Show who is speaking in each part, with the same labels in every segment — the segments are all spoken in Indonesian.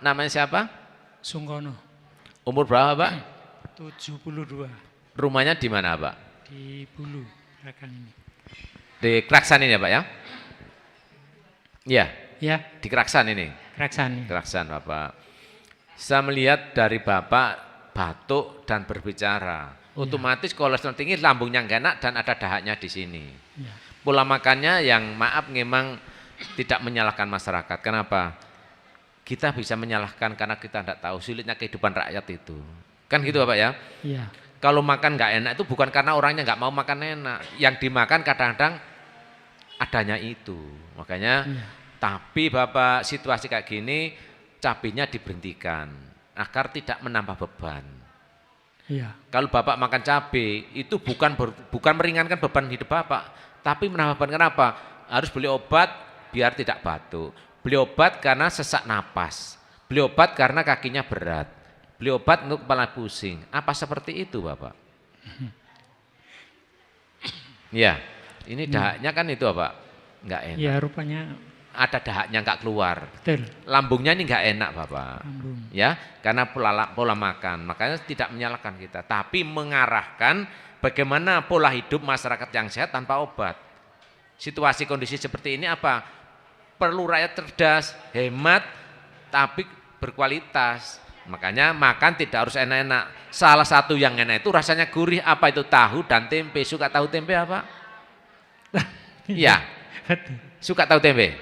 Speaker 1: namanya siapa?
Speaker 2: Sungkono.
Speaker 1: Umur berapa Pak?
Speaker 2: 72.
Speaker 1: Rumahnya di mana Pak?
Speaker 2: Di Bulu belakang ini.
Speaker 1: Di Keraksan ini ya Pak ya? Iya,
Speaker 2: Ya,
Speaker 1: di Keraksan ini.
Speaker 2: Keraksan.
Speaker 1: Keraksan Bapak. Saya melihat dari Bapak batuk dan berbicara. Otomatis kolesterol tinggi, lambungnya nggak enak dan ada dahaknya di sini.
Speaker 2: Ya.
Speaker 1: Pola makannya yang maaf memang tidak menyalahkan masyarakat. Kenapa? Kita bisa menyalahkan karena kita tidak tahu sulitnya kehidupan rakyat itu. Kan gitu Bapak ya?
Speaker 2: Iya.
Speaker 1: Kalau makan nggak enak itu bukan karena orangnya nggak mau makan enak. Yang dimakan kadang-kadang adanya itu. Makanya, tapi Bapak situasi kayak gini, cabenya diberhentikan agar tidak menambah beban.
Speaker 2: Iya.
Speaker 1: Kalau Bapak makan cabai itu bukan meringankan beban hidup Bapak, tapi menambah beban. Kenapa? Harus beli obat biar tidak batuk. Beli obat karena sesak napas. Beli obat karena kakinya berat. Beli obat untuk kepala pusing. Apa seperti itu Bapak? Ya, ini dahaknya kan itu Bapak, nggak enak.
Speaker 2: Ya, rupanya
Speaker 1: Ada dahaknya nggak keluar.
Speaker 2: betul.
Speaker 1: Lambungnya ini nggak enak Bapak.
Speaker 2: Lambung.
Speaker 1: Ya, karena pola makan. Makanya tidak menyalahkan kita, tapi mengarahkan bagaimana pola hidup masyarakat yang sehat tanpa obat. Situasi kondisi seperti ini apa? Perlu rakyat cerdas, hemat, tapi berkualitas. Makanya makan tidak harus enak-enak. Salah satu yang enak itu rasanya gurih. Apa itu? Tahu dan tempe. Suka tahu tempe apa? Iya. Suka tahu tempe?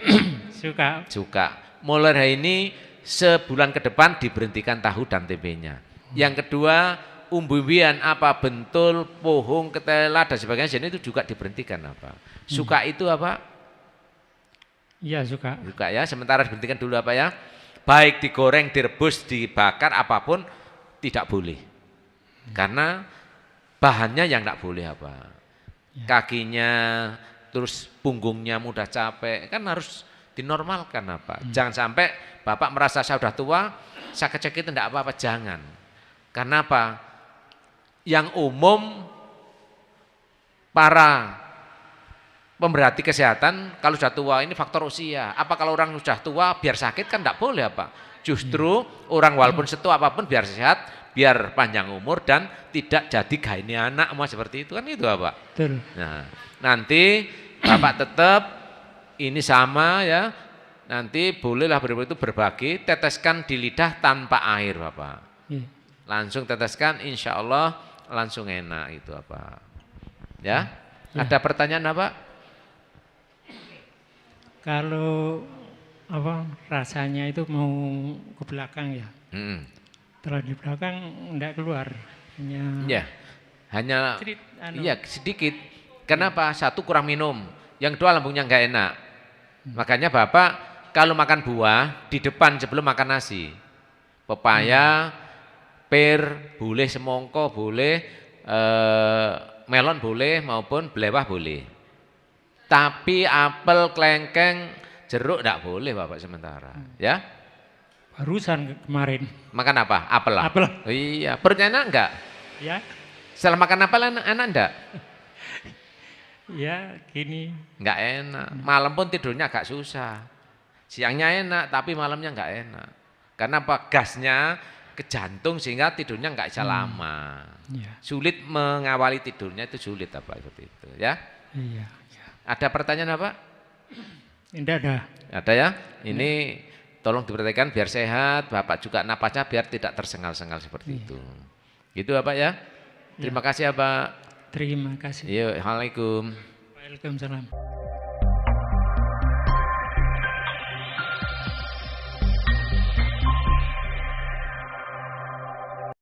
Speaker 2: Suka.
Speaker 1: Suka. Mulai hari ini sebulan ke depan diberhentikan tahu dan tempenya. Yang kedua, umbi-umbian apa bentul, pohong, ketela dan sebagainya itu juga diberhentikan apa. Suka itu apa?
Speaker 2: Iya, suka.
Speaker 1: Suka ya. Sementara diberhentikan dulu apa ya? Baik digoreng, direbus, dibakar apapun tidak boleh. Karena bahannya yang tidak boleh apa? Kakinya, terus punggungnya mudah capek, kan harus dinormalkan apa. Jangan sampai Bapak merasa saya sudah tua, saya kecekit tidak apa-apa, jangan. Karena apa? Yang umum para pemerhati kesehatan kalau sudah tua ini faktor usia. Apa kalau orang sudah tua biar sakit kan tidak boleh apa. Justru orang walaupun setua apapun biar sehat, biar panjang umur dan tidak jadi gaini anak mau seperti itu kan itu Bapak.
Speaker 2: Betul.
Speaker 1: Nah, nanti Bapak tetap ini sama ya. Nanti bolehlah itu berbagi, teteskan di lidah tanpa air Bapak.
Speaker 2: Iya.
Speaker 1: Langsung teteskan insya Allah langsung enak itu apa. Ya? Ada pertanyaan apa?
Speaker 2: Kalau apa rasanya itu mau ke belakang ya. Setelah di belakang enggak keluar.
Speaker 1: Hanya sedikit. Kenapa? Satu kurang minum, yang kedua lambungnya enggak enak. Makanya Bapak kalau makan buah di depan sebelum makan nasi. Pepaya, pir, boleh semongko, boleh melon boleh maupun belewah boleh. Tapi apel, kelengkeng, jeruk enggak boleh Bapak sementara, ya.
Speaker 2: Barusan kemarin.
Speaker 1: Makan apa? Apel lah.
Speaker 2: Apel.
Speaker 1: Oh, iya, perutnya enak enggak?
Speaker 2: Ya.
Speaker 1: Setelah makan apel enak enggak?
Speaker 2: Ya, gini.
Speaker 1: Enggak enak. Malam pun tidurnya agak susah. Siangnya enak, tapi malamnya enggak enak. Karena apa? Gasnya ke jantung sehingga tidurnya enggak bisa lama.
Speaker 2: Ya.
Speaker 1: Sulit mengawali tidurnya itu sulit apa seperti itu, ya.
Speaker 2: Iya.
Speaker 1: Ada pertanyaan apa?
Speaker 2: Tidak ada.
Speaker 1: Ada ya? Ini tolong diperhatikan biar sehat, Bapak juga napasnya biar tidak tersengal-sengal seperti itu. Gitu Bapak ya. Terima kasih ya Pak.
Speaker 2: Terima kasih.
Speaker 1: Iya, Assalamualaikum.
Speaker 2: Waalaikumsalam.